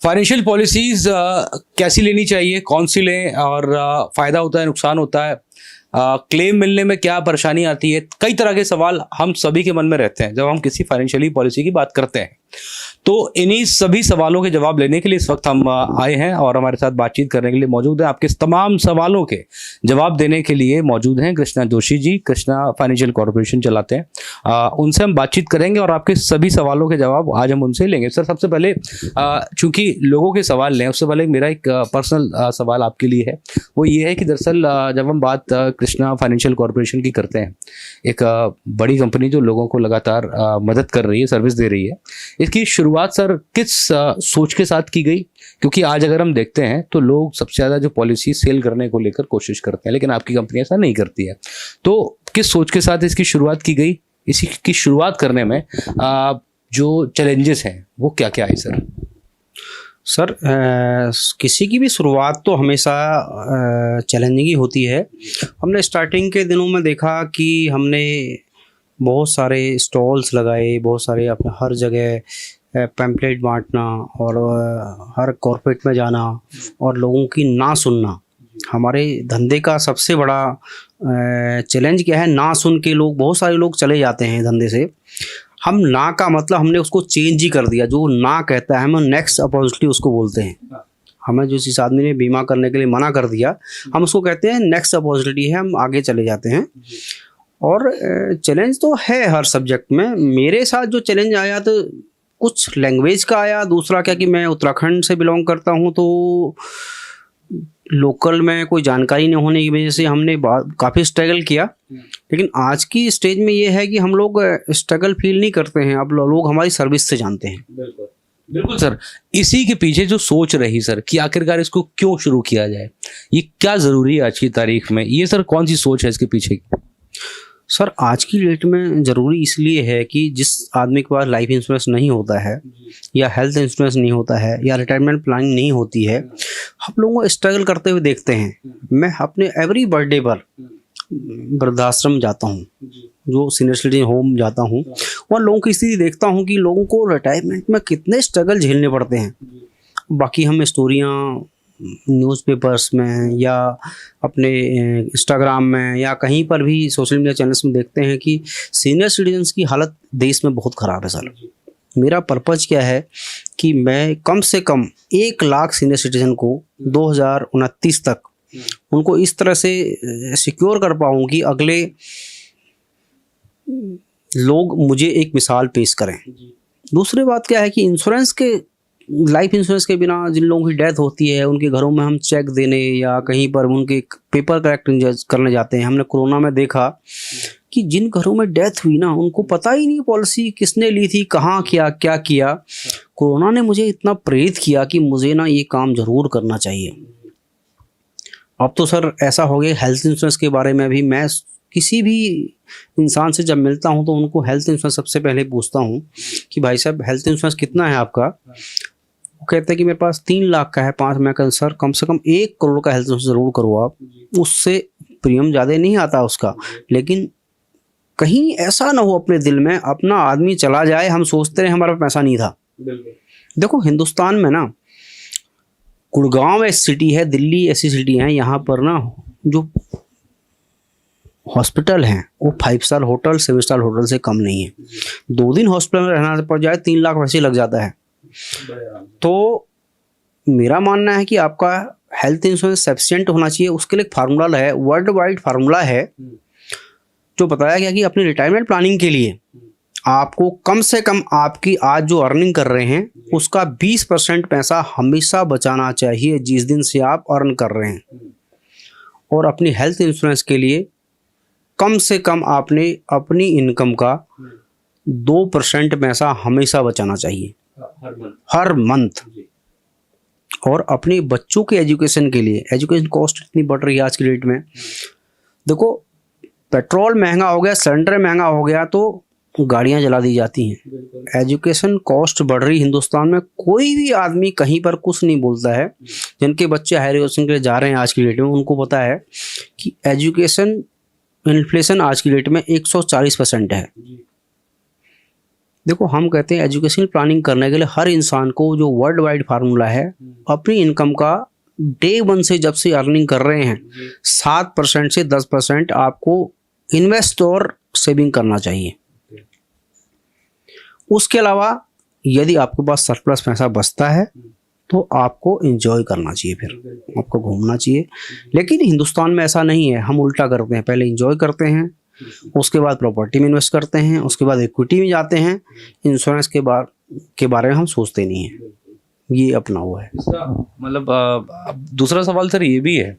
Financial policies कैसी लेनी चाहिए, कौन सी लें और फायदा होता है, नुकसान होता है, क्लेम मिलने में क्या परेशानी आती है, कई तरह के सवाल हम सभी के मन में रहते हैं जब हम किसी फाइनेंशियली पॉलिसी की बात करते हैं। तो इन्हीं सभी सवालों के जवाब लेने के लिए इस वक्त हम आए हैं और हमारे साथ बातचीत करने के लिए मौजूद हैं। आपके तमाम सवालों के जवाब देने के लिए मौजूद हैं कृष्णा जोशी जी। कृष्णा फाइनेंशियल कॉर्पोरेशन चलाते हैं, उनसे हम बातचीत करेंगे और आपके सभी सवालों के जवाब आज हम उनसे लेंगे। सर, सबसे पहले चूंकि लोगों के सवाल लें उससे पहले मेरा एक पर्सनल सवाल आपके लिए है। वो ये है कि दरअसल जब हम बात कृष्णा फाइनेंशियल कॉर्पोरेशन की करते हैं, एक बड़ी कंपनी जो लोगों को लगातार मदद कर रही है, सर्विस दे रही है, इसकी शुरुआत सर किस सोच के साथ की गई? क्योंकि आज अगर हम देखते हैं तो लोग सबसे ज़्यादा जो पॉलिसी सेल करने को लेकर कोशिश करते हैं, लेकिन आपकी कंपनी ऐसा नहीं करती है। तो किस सोच के साथ इसकी शुरुआत की गई? इसी की शुरुआत करने में जो चैलेंजेस हैं वो क्या क्या है सर? सर, किसी की भी शुरुआत तो हमेशा चैलेंजिंग ही होती है। हमने स्टार्टिंग के दिनों में देखा कि हमने बहुत सारे स्टॉल्स लगाए, बहुत सारे अपने हर जगह पैम्पलेट बांटना और हर कॉर्पोरेट में जाना और लोगों की ना सुनना। हमारे धंधे का सबसे बड़ा चैलेंज क्या है? ना सुन के लोग, बहुत सारे लोग चले जाते हैं धंधे से। हम ना का मतलब हमने उसको चेंज ही कर दिया। जो ना कहता है हम नेक्स्ट अपॉर्चुनिटी उसको बोलते हैं। हमें जो जिस आदमी ने बीमा करने के लिए मना कर दिया, हम उसको कहते हैं नेक्स्ट अपॉर्चुनिटी है, हम आगे चले जाते हैं। और चैलेंज तो है हर सब्जेक्ट में। मेरे साथ जो चैलेंज आया तो कुछ लैंग्वेज का आया, दूसरा क्या कि मैं उत्तराखंड से बिलोंग करता हूँ, तो लोकल में कोई जानकारी नहीं होने की वजह से हमने काफ़ी स्ट्रगल किया। लेकिन आज की स्टेज में ये है कि हम लोग स्ट्रगल फील नहीं करते हैं, अब लोग हमारी सर्विस से जानते हैं। बिल्कुल सर, इसी के पीछे जो सोच रही सर कि आखिरकार इसको क्यों शुरू किया जाए, ये क्या ज़रूरी है आज की तारीख में, ये सर कौन सी सोच है इसके पीछे? सर, आज की डेट में ज़रूरी इसलिए है कि जिस आदमी के पास लाइफ इंश्योरेंस नहीं होता है या हेल्थ इंश्योरेंस नहीं होता है या रिटायरमेंट प्लानिंग नहीं होती है, हम लोगों को स्ट्रगल करते हुए देखते हैं। मैं अपने एवरी बर्थडे पर वृद्धाश्रम जाता हूँ, जो सीनियर सिटीजन होम जाता हूँ, वहाँ लोगों की स्थिति देखता हूँ कि लोगों को रिटायरमेंट में कितने स्ट्रगल झेलने पड़ते हैं। बाकी हम स्टोरियाँ न्यूज़पेपर्स में या अपने इंस्टाग्राम में या कहीं पर भी सोशल मीडिया चैनल्स में देखते हैं कि सीनियर सिटीजन्स की हालत देश में बहुत ख़राब है। सर, मेरा पर्पज़ क्या है कि मैं कम से कम 1 लाख सीनियर सिटीजन को 2029 तक उनको इस तरह से सिक्योर कर पाऊँ कि अगले लोग मुझे एक मिसाल पेश करें। दूसरी बात क्या है कि इंश्योरेंस के, लाइफ इंश्योरेंस के बिना जिन लोगों की डेथ होती है उनके घरों में हम चेक देने या कहीं पर उनके पेपर करेक्ट करने जाते हैं। हमने कोरोना में देखा कि जिन घरों में डेथ हुई ना, उनको पता ही नहीं पॉलिसी किसने ली थी, कहाँ किया, क्या किया। कोरोना ने मुझे इतना प्रेरित किया कि मुझे ना ये काम ज़रूर करना चाहिए। अब तो सर ऐसा हो गया, हेल्थ इंश्योरेंस के बारे में भी मैं किसी भी इंसान से जब मिलता हूं तो उनको हेल्थ इंश्योरेंस सबसे पहले पूछता हूं कि भाई साहब हेल्थ इंश्योरेंस कितना है आपका? वो कहते हैं कि मेरे पास 3 लाख का है, 5। मैं कहता सर कम से कम 1 करोड़ का हेल्थ इंश्योरेंस ज़रूर करो आप। उससे प्रीमियम ज़्यादा नहीं आता उसका, लेकिन कहीं ऐसा ना हो अपने दिल में अपना आदमी चला जाए, हम सोचते रहे हमारा पैसा नहीं था। देखो, हिंदुस्तान में ना गुड़गांव ऐसी सिटी है, दिल्ली ऐसी सिटी है, यहाँ पर ना जो हॉस्पिटल हैं वो 5 स्टार होटल, 7 स्टार होटल से कम नहीं है। 2 दिन हॉस्पिटल में रहना पड़ जाए 3 लाख वैसे ही लग जाता है। तो मेरा मानना है कि आपका हेल्थ इंश्योरेंस सफिशिएंट होना चाहिए। उसके लिए एक फार्मूला है, वर्ल्ड वाइड फार्मूला है, जो बताया गया कि अपनी रिटायरमेंट प्लानिंग के लिए आपको कम से कम आपकी आज जो अर्निंग कर रहे हैं उसका 20% पैसा हमेशा बचाना चाहिए जिस दिन से आप अर्न कर रहे हैं। और अपनी हेल्थ इंश्योरेंस के लिए कम से कम आपने अपनी इनकम का 2% पैसा हमेशा बचाना चाहिए हर मंथ। और अपने बच्चों के एजुकेशन के लिए, एजुकेशन कॉस्ट इतनी बढ़ रही है आज की डेट में। देखो, पेट्रोल महंगा हो गया, सिलेंडर महंगा हो गया, तो गाड़ियां जला दी जाती हैं। एजुकेशन कॉस्ट बढ़ रही हिंदुस्तान में। कोई भी आदमी कहीं पर कुछ नहीं बोलता है। जिनके बच्चे हायर एजुकेशन के लिए जा रहे हैं आज की डेट में, उनको पता है कि एजुकेशन इन्फ्लेशन आज की डेट में 140% है। देखो, हम कहते हैं एजुकेशनल प्लानिंग करने के लिए हर इंसान को जो वर्ल्ड वाइड फार्मूला है, अपनी इनकम का डे 1 से जब से अर्निंग कर रहे हैं 7% से 10% आपको इन्वेस्ट और सेविंग करना चाहिए। उसके अलावा यदि आपके पास सरप्लस पैसा बचता है तो आपको एंजॉय करना चाहिए, फिर आपको घूमना चाहिए। लेकिन हिंदुस्तान में ऐसा नहीं है, हम उल्टा करते हैं, पहले एंजॉय करते हैं, उसके बाद प्रॉपर्टी में इन्वेस्ट करते हैं, उसके बाद इक्विटी में जाते हैं, इंश्योरेंस के बारे में हम सोचते नहीं हैं। ये अपना हुआ है। मतलब दूसरा सवाल सर ये भी है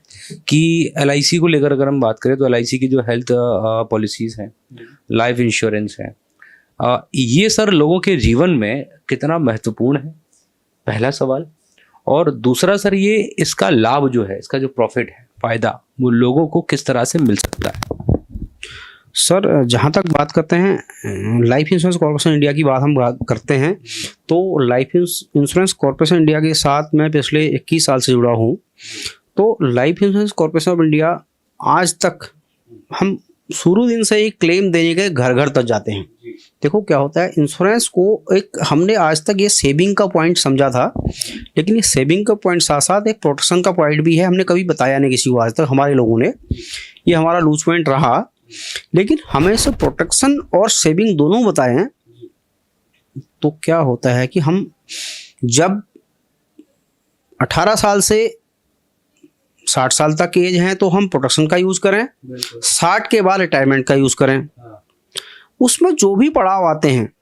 कि LIC को लेकर अगर हम बात करें तो LIC की जो हेल्थ पॉलिसीज हैं, लाइफ इंश्योरेंस है, ये सर लोगों के जीवन में कितना महत्वपूर्ण है, पहला सवाल। और दूसरा सर, ये इसका लाभ जो है, इसका जो प्रॉफिट है, फायदा, वो लोगों को किस तरह से मिल सकता है? सर, जहाँ तक बात करते हैं लाइफ इंश्योरेंस कॉर्पोरेशन इंडिया की बात हम करते हैं, तो लाइफ इंश्योरेंस कॉर्पोरेशन इंडिया के साथ मैं पिछले 21 साल से जुड़ा हूँ। तो life insurance corporation of India आज तक हम शुरू दिन से ही क्लेम देने के घर घर तक जाते हैं। देखो क्या होता है, इंश्योरेंस को एक हमने आज तक ये सेविंग का पॉइंट समझा था, लेकिन ये सेविंग का पॉइंट साथ साथ एक प्रोटेक्शन का पॉइंट भी है। हमने कभी बताया नहीं किसी को आज तक, हमारे लोगों ने, ये हमारा लूज पॉइंट रहा। लेकिन हमें से प्रोटेक्शन और सेविंग दोनों बताए हैं। तो क्या होता है कि हम जब 18 साल से 60 साल तक एज हैं तो हम प्रोटेक्शन का यूज करें, 60 के बाद रिटायरमेंट का यूज करें। उसमें जो भी पड़ाव आते हैं,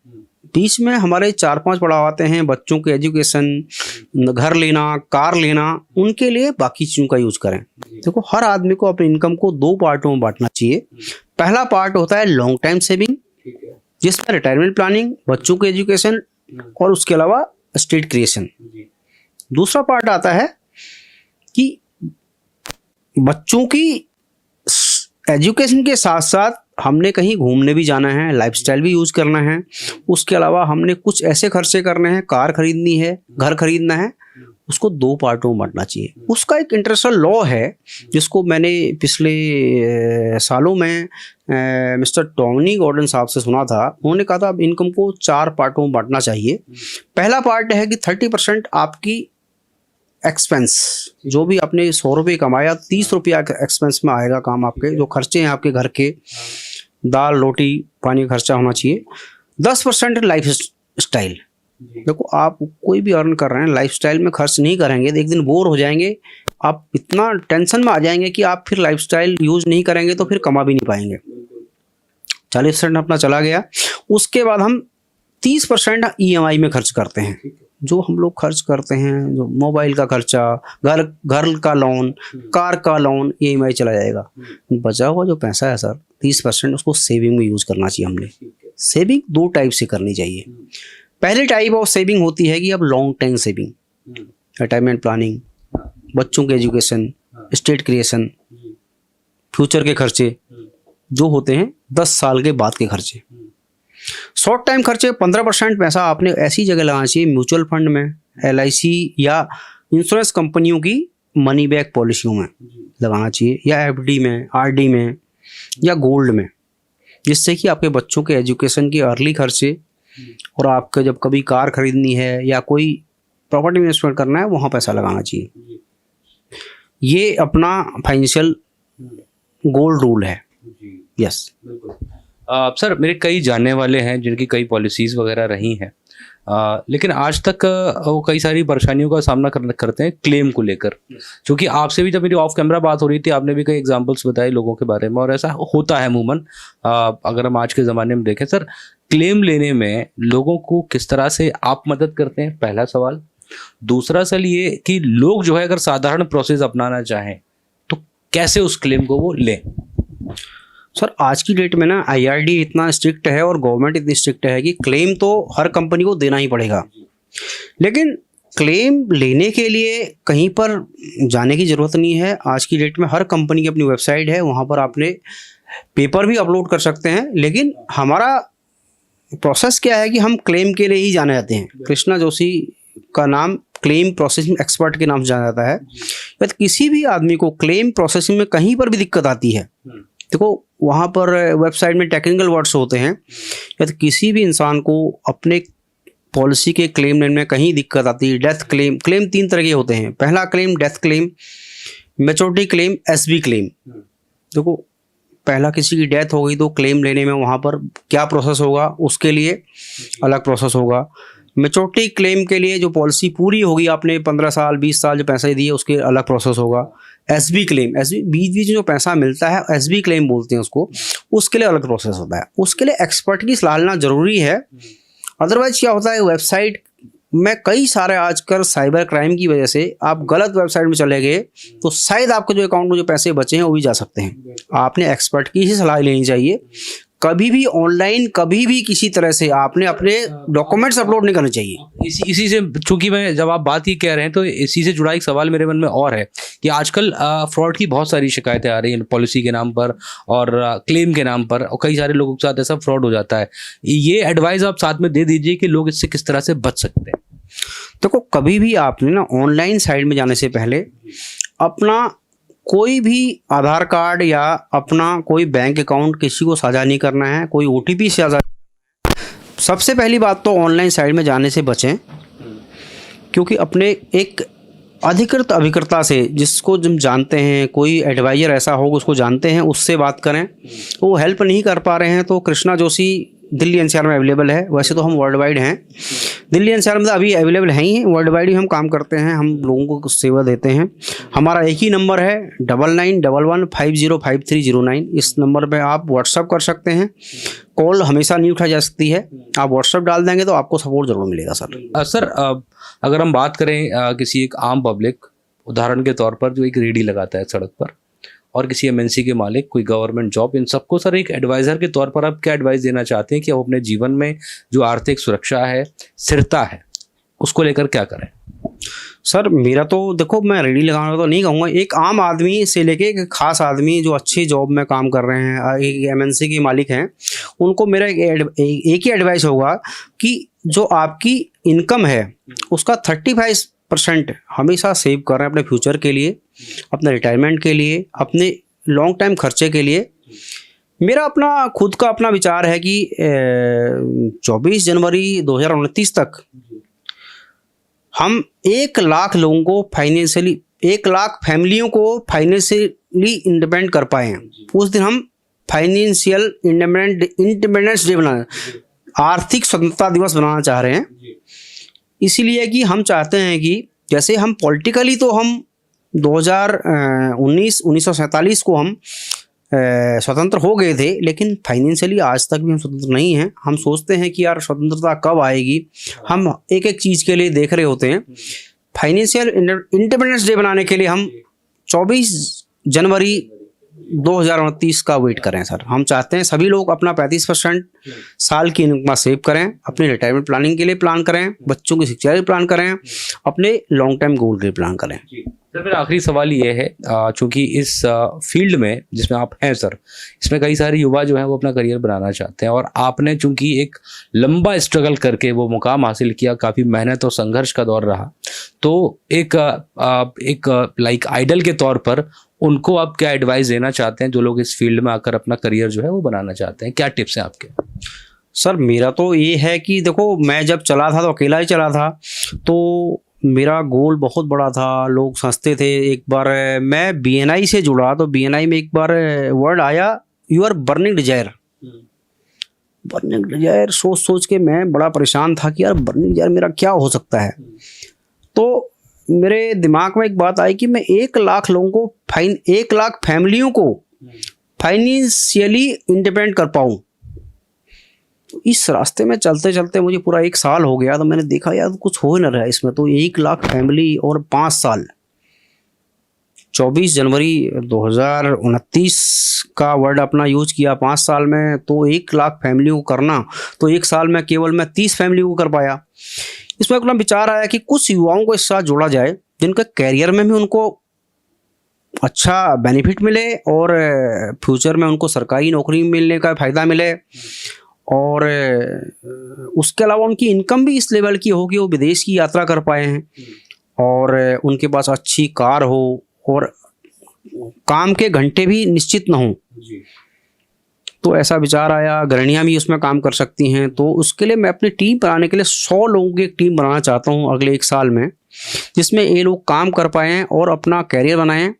बीच में हमारे 4-5 पड़ाव आते हैं, बच्चों के एजुकेशन, घर लेना, कार लेना, उनके लिए बाकी चीज़ों का यूज करें। देखो, हर आदमी को अपनी इनकम को 2 पार्टों में बांटना चाहिए। पहला पार्ट होता है लॉन्ग टाइम सेविंग, जिसमें रिटायरमेंट प्लानिंग, बच्चों के एजुकेशन और उसके अलावा एस्टेट क्रिएशन। दूसरा पार्ट आता है कि बच्चों की एजुकेशन के साथ साथ हमने कहीं घूमने भी जाना है, लाइफस्टाइल भी यूज करना है, उसके अलावा हमने कुछ ऐसे खर्चे करने हैं, कार खरीदनी है, घर खरीदना है, उसको 2 पार्टों में बांटना चाहिए। उसका एक इंटरनेशनल लॉ है जिसको मैंने पिछले सालों में मिस्टर टॉनी गॉर्डन साहब से सुना था। उन्होंने कहा था अब इनकम को 4 पार्टों में बांटना चाहिए। पहला पार्ट है कि 30% आपकी एक्सपेंस, जो भी आपने 100 रुपये कमाया, 30 रुपया एक्सपेंस में आएगा काम। आपके जो खर्चे हैं आपके घर के, दाल रोटी पानी का खर्चा होना चाहिए। 10% लाइफ स्टाइल। देखो, आप कोई भी अर्न कर रहे हैं, लाइफस्टाइल में खर्च नहीं करेंगे तो एक दिन बोर हो जाएंगे, आप इतना टेंशन में आ जाएंगे कि आप फिर लाइफस्टाइल यूज नहीं करेंगे तो फिर कमा भी नहीं पाएंगे। 40% अपना चला गया। उसके बाद हम 30% EMI में खर्च करते हैं। जो हम लोग खर्च करते हैं, जो मोबाइल का खर्चा, घर का लोन, कार का लोन, EMI चला जाएगा। बचा हुआ जो पैसा है सर 30%, उसको सेविंग में यूज करना चाहिए। हमने सेविंग 2 टाइप से करनी चाहिए। पहली टाइप ऑफ सेविंग होती है कि अब long time saving, retirement planning, बच्चों के एजुकेशन, एस्टेट क्रिएशन, फ्यूचर के खर्चे जो होते हैं 10 साल के बाद के खर्चे। शॉर्ट टाइम खर्चे 15% पैसा आपने ऐसी जगह लगाना चाहिए, म्यूचुअल फंड में, LIC या इंश्योरेंस कंपनियों की मनी बैक पॉलिसियों में लगाना चाहिए, या FD में, RD में, या गोल्ड में, जिससे कि आपके बच्चों के एजुकेशन के अर्ली खर्चे और आपके जब कभी कार खरीदनी है या कोई प्रॉपर्टी इन्वेस्टमेंट करना है, वहाँ पैसा लगाना चाहिए। ये अपना फाइनेंशियल गोल्ड रूल है। यस सर, मेरे कई जानने वाले हैं जिनकी कई पॉलिसीज़ वगैरह रही हैं, लेकिन आज तक वो कई सारी परेशानियों का सामना करते हैं क्लेम को लेकर। क्योंकि आपसे भी जब मेरी ऑफ कैमरा बात हो रही थी, आपने भी कई एग्जांपल्स बताए लोगों के बारे में, और ऐसा होता है अमूमन। अगर हम आज के ज़माने में देखें सर, क्लेम लेने में लोगों को किस तरह से आप मदद करते हैं, पहला सवाल। दूसरा सवाल ये कि लोग जो है अगर साधारण प्रोसेस अपनाना चाहें तो कैसे उस क्लेम को वो लें? सर, आज की डेट में ना IRD इतना स्ट्रिक्ट है और गवर्नमेंट इतनी स्ट्रिक्ट है कि क्लेम तो हर कंपनी को देना ही पड़ेगा। लेकिन क्लेम लेने के लिए कहीं पर जाने की ज़रूरत नहीं है। आज की डेट में हर कंपनी की अपनी वेबसाइट है, वहाँ पर आपने पेपर भी अपलोड कर सकते हैं। लेकिन हमारा प्रोसेस क्या है कि हम क्लेम के लिए ही जाने जाते हैं। कृष्णा जोशी का नाम क्लेम प्रोसेसिंग एक्सपर्ट के नाम से जाना जाता है। यदि किसी भी आदमी को क्लेम प्रोसेसिंग में कहीं पर भी दिक्कत आती है, देखो वहाँ पर वेबसाइट में टेक्निकल वर्ड्स होते हैं, या तो किसी भी इंसान को अपने पॉलिसी के क्लेम लेने में कहीं दिक्कत आती है, डेथ क्लेम, क्लेम 3 तरह के होते हैं। पहला claim death claim, maturity claim, SB claim. देखो, पहला किसी की डेथ हो गई तो क्लेम लेने में वहाँ पर क्या प्रोसेस होगा, उसके लिए अलग प्रोसेस होगा। मैच्योरिटी क्लेम के लिए जो पॉलिसी पूरी होगी, आपने 15 साल 20 साल जो पैसे दिए, उसके अलग प्रोसेस होगा। एसबी क्लेम, एसबी बीच बीच जो पैसा मिलता है, एसबी क्लेम बोलते हैं उसको, उसके लिए अलग प्रोसेस होता है। उसके लिए एक्सपर्ट की सलाह लेना जरूरी है। अदरवाइज क्या होता है, वेबसाइट में कई सारे आजकल साइबर क्राइम की वजह से आप गलत वेबसाइट में चले गए तो शायद आपके जो अकाउंट में जो पैसे बचे हैं वो भी जा सकते हैं। आपने एक्सपर्ट की ही सलाह लेनी चाहिए। कभी भी ऑनलाइन, कभी भी किसी तरह से आपने अपने डॉक्यूमेंट्स अपलोड नहीं करने चाहिए। इसी से, चूंकि मैं जब आप बात ही कह रहे हैं तो इसी से जुड़ा एक सवाल मेरे मन में और है कि आजकल फ्रॉड की बहुत सारी शिकायतें आ रही हैं पॉलिसी के नाम पर और क्लेम के नाम पर, और कई सारे लोगों के साथ ऐसा फ्रॉड हो जाता है। ये एडवाइस आप साथ में दे दीजिए कि लोग इससे किस तरह से बच सकते हैं। देखो, कभी भी आपने ना ऑनलाइन साइट में जाने से पहले अपना कोई भी आधार कार्ड या अपना कोई बैंक अकाउंट किसी को साझा नहीं करना है, कोई ओटीपी साझा। सबसे पहली बात तो ऑनलाइन साइट में जाने से बचें, क्योंकि अपने एक अधिकृत अभिकर्ता से, जिसको हम जानते हैं, कोई एडवाइजर ऐसा हो उसको जानते हैं, उससे बात करें। वो हेल्प नहीं कर पा रहे हैं तो कृष्णा जोशी दिल्ली एनसीआर में अवेलेबल है। वैसे तो हम वर्ल्ड वाइड हैं, दिल्ली एनसीआर में तो अभी अवेलेबल है ही, वर्ल्ड वाइड भी हम काम करते हैं, हम लोगों को सेवा देते हैं। हमारा एक ही नंबर है 9911505309। इस नंबर पे आप व्हाट्सअप कर सकते हैं। कॉल हमेशा नहीं उठाई जा सकती है, आप व्हाट्सअप डाल देंगे तो आपको सपोर्ट जरूर मिलेगा सर। सर, अगर हम बात करें किसी एक आम पब्लिक, उदाहरण के तौर पर जो एक रेडी लगाता है सड़क पर, और किसी एमएनसी के मालिक, कोई गवर्नमेंट जॉब, इन सबको सर एक एडवाइज़र के तौर पर आप क्या एडवाइस देना चाहते हैं कि वो अपने जीवन में जो आर्थिक सुरक्षा है, स्थिरता है, उसको लेकर क्या करें? सर मेरा तो देखो, मैं रेडी लगाना तो नहीं कहूँगा, एक आम आदमी से लेके एक खास आदमी जो अच्छी जॉब में काम कर रहे हैं, एक एमएनसी के मालिक हैं, उनको मेरा एक ही एडवाइस होगा कि जो आपकी इनकम है उसका 35% हमेशा सेव कर रहे हैं अपने फ्यूचर के लिए, अपने रिटायरमेंट के लिए, अपने लॉन्ग टाइम खर्चे के लिए। मेरा अपना खुद का अपना विचार है कि 24 जनवरी 2029 तक हम 1 लाख लोगों को फाइनेंशियली, 1 लाख फैमिलियों को फाइनेंशियली इंडिपेंडेंट कर पाए हैं। उस दिन हम फाइनेंशियल इंडिपेंडेंस डे बनाना, आर्थिक स्वतंत्रता दिवस बनाना चाह रहे हैं। इसीलिए कि हम चाहते हैं कि जैसे हम पॉलिटिकली तो हम 1947 को हम स्वतंत्र हो गए थे, लेकिन फाइनेंशियली आज तक भी हम स्वतंत्र नहीं हैं। हम सोचते हैं कि यार स्वतंत्रता कब आएगी, हम एक एक चीज़ के लिए देख रहे होते हैं। फाइनेंशियल इंडिपेंडेंस डे बनाने के लिए हम 24 जनवरी 2029 का वेट करें सर। हम चाहते हैं सभी लोग अपना 35% साल की इनकम सेव करें, अपनी रिटायरमेंट प्लानिंग के लिए प्लान करें, बच्चों की शिक्षा के लिए प्लान करें, अपने लॉन्ग टाइम गोल के लिए प्लान करें। सर, मेरा आखिरी सवाल ये है, चूँकि इस फील्ड में जिसमें आप हैं सर, इसमें कई सारे युवा जो हैं वो अपना करियर बनाना चाहते हैं, और आपने चूँकि एक लंबा स्ट्रगल करके वो मुकाम हासिल किया, काफ़ी मेहनत और संघर्ष का दौर रहा, तो एक लाइक आइडल के तौर पर उनको आप क्या एडवाइस देना चाहते हैं जो लोग इस फील्ड में आकर अपना करियर जो है वो बनाना चाहते हैं? क्या टिप्स हैं आपके? सर मेरा तो ये है कि देखो, मैं जब चला था तो अकेला ही चला था, तो मेरा गोल बहुत बड़ा था, लोग सोचते थे। एक बार मैं बीएनआई से जुड़ा तो बीएनआई में एक बार वर्ड आया, you are burning desire. Burning desire सोच सोच के मैं बड़ा परेशान था कि यार बर्निंग डिजायर मेरा क्या हो सकता है। तो मेरे दिमाग में एक बात आई कि मैं 1 लाख लोगों को 1 लाख फैमिलियों को फाइनेंशियली इंडिपेंडेंट कर पाऊँ। इस रास्ते में चलते चलते मुझे पूरा 1 साल हो गया, तो मैंने देखा यार कुछ हो ही न रहा है इसमें। तो 1 लाख फैमिली और 5 साल, 24 जनवरी 2029 का वर्ड अपना यूज किया, 5 साल में तो 1 लाख फैमिलियों को करना, तो 1 साल में केवल मैं 30 फैमिली को कर पाया। इसमें अपना विचार आया कि कुछ युवाओं को इस साथ जोड़ा जाए जिनका कैरियर में भी उनको अच्छा बेनिफिट मिले और फ्यूचर में उनको सरकारी नौकरी मिलने का फ़ायदा मिले, और उसके अलावा उनकी इनकम भी इस लेवल की हो कि वो विदेश की यात्रा कर पाए हैं, और उनके पास अच्छी कार हो, और काम के घंटे भी निश्चित ना हो। तो ऐसा विचार आया गृहिणियाँ भी उसमें काम कर सकती हैं, तो उसके लिए मैं अपनी टीम बनाने के लिए 100 लोगों की एक टीम बनाना चाहता हूँ अगले 1 साल में, जिसमें ये लोग काम कर पाएँ और अपना कैरियर बनाएं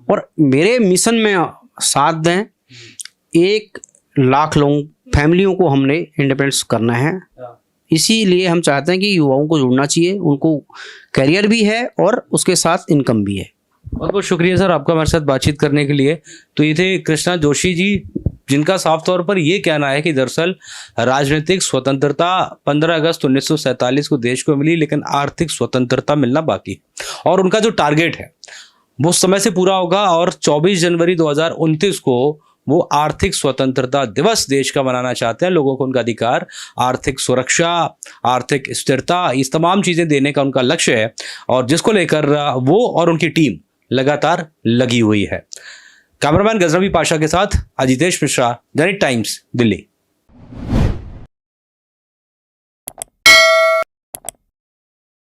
और मेरे मिशन में साथ दें। 1 लाख लोगों फैमिलियों को हमने इंडिपेंडेंस करना है, इसीलिए हम चाहते हैं कि युवाओं को जुड़ना चाहिए, उनको कैरियर भी है और उसके साथ इनकम भी है। बहुत बहुत शुक्रिया सर आपका हमारे साथ बातचीत करने के लिए। तो ये थे कृष्णा जोशी जी, जिनका साफ तौर पर ये कहना है कि दरअसल राजनीतिक स्वतंत्रता 15 अगस्त 1947 को देश को मिली, लेकिन आर्थिक स्वतंत्रता मिलना बाकी, और उनका जो टारगेट है वो समय से पूरा होगा और 24 जनवरी 2029 को वो आर्थिक स्वतंत्रता दिवस देश का मनाना चाहते हैं। लोगों को उनका अधिकार, आर्थिक सुरक्षा, आर्थिक स्थिरता, इस तमाम चीज़ें देने का उनका लक्ष्य है, और जिसको लेकर वो और उनकी टीम लगातार लगी हुई है। कैमरामैन गजनवी पाशा के साथ अजितेश मिश्रा, दैनिक टाइम्स, दिल्ली।